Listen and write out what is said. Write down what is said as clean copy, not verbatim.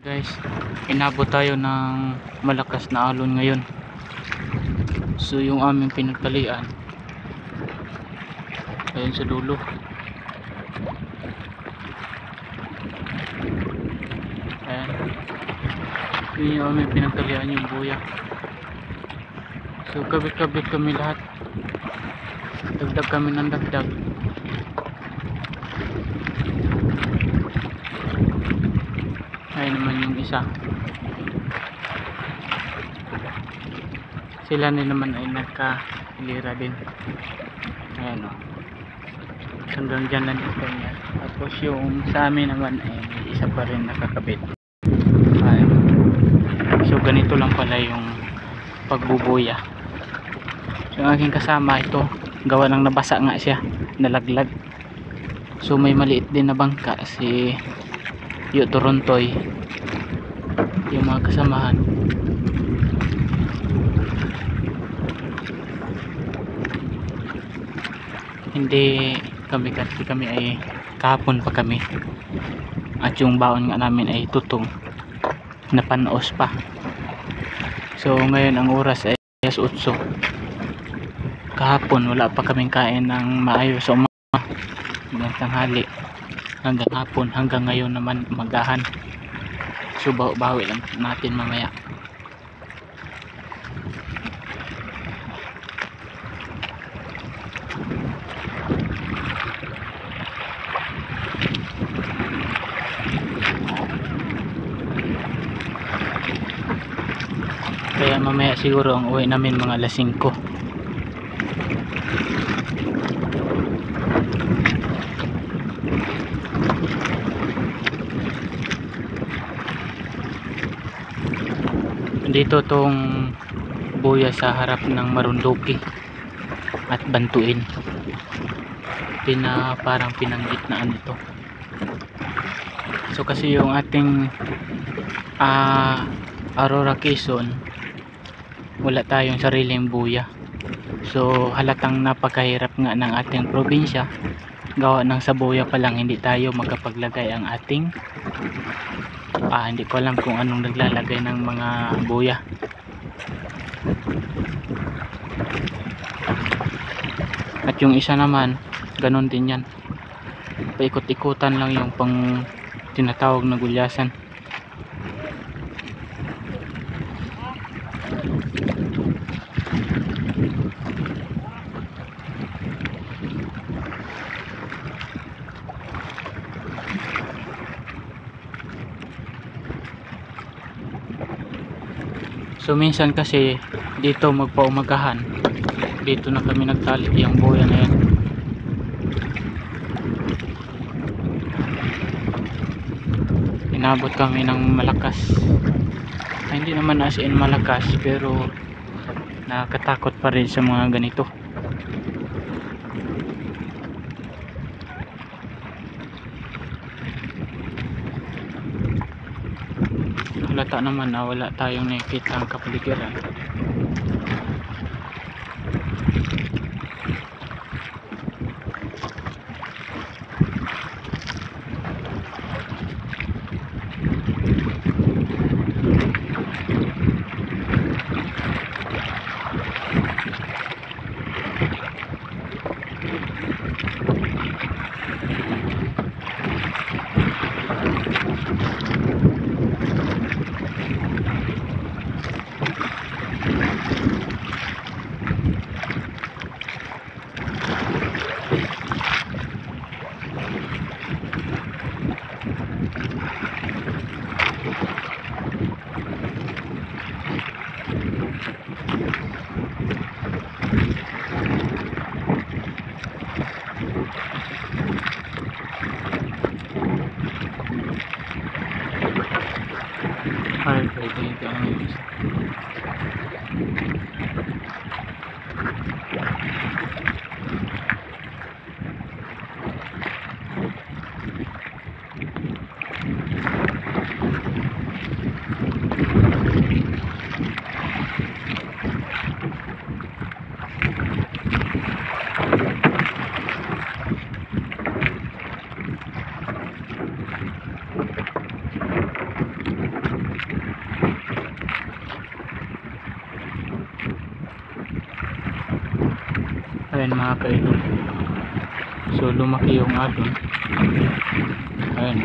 Guys, inabot tayo ng malakas na alon ngayon. So yung aming pinagtalian ayun sa dulo. Ayan, yun yung aming pinagtalian, yung buya. So kabit-kabit kami lahat, dagdag kami ng dagdag. Ayun naman yung isa, sila na naman ay nagkahilira din. Ayan o, hanggang dyan lang ito niya. Tapos yung sa amin naman ay isa pa rin nakakabit. Ayan. So ganito lang pala yung pagbubuya. So ang aking kasama, ito gawa ng nabasa nga siya, nalaglag. So may maliit din na bangka, si Yu Torontoy, yung mga kasamahan. Hindi kami, kasi kami ay kahapon pa kami, at yung baon nga namin ay tutong na panos pa. So ngayon ang oras ay 8:00. Kahapon wala pa kaming kain ng maayos o hanggang tanghali, hanggang hapon, hanggang ngayon naman magahan. So bawi lang natin mamaya. Kaya mamaya siguro ang uwi namin mga alas 5. Dito tong buya sa harap ng Marinduque at Bantuin, parang pinanggitnaan ito. So kasi yung ating Aurora Quezon, wala tayong sariling buya. So halatang napakahirap nga ng ating probinsya, gawa ng sa buya pa lang hindi tayo makapaglagay ang ating hindi ko alam kung anong naglalagay ng mga buya. At yung isa naman ganon din yan, paikot-ikutan lang yung pang tinatawag na gulyasan. So minsan kasi dito magpaumagahan, dito na kami nagtali yung buya na yan. Inabot kami ng malakas, hindi naman as in malakas, pero nakakatakot pa rin sa mga ganito. Halata naman na wala tayong nakikita ang kapaligiran. Ay, pwede ito ang isa. Ayan mga kaidol. So lumaki yung alon. Ayan.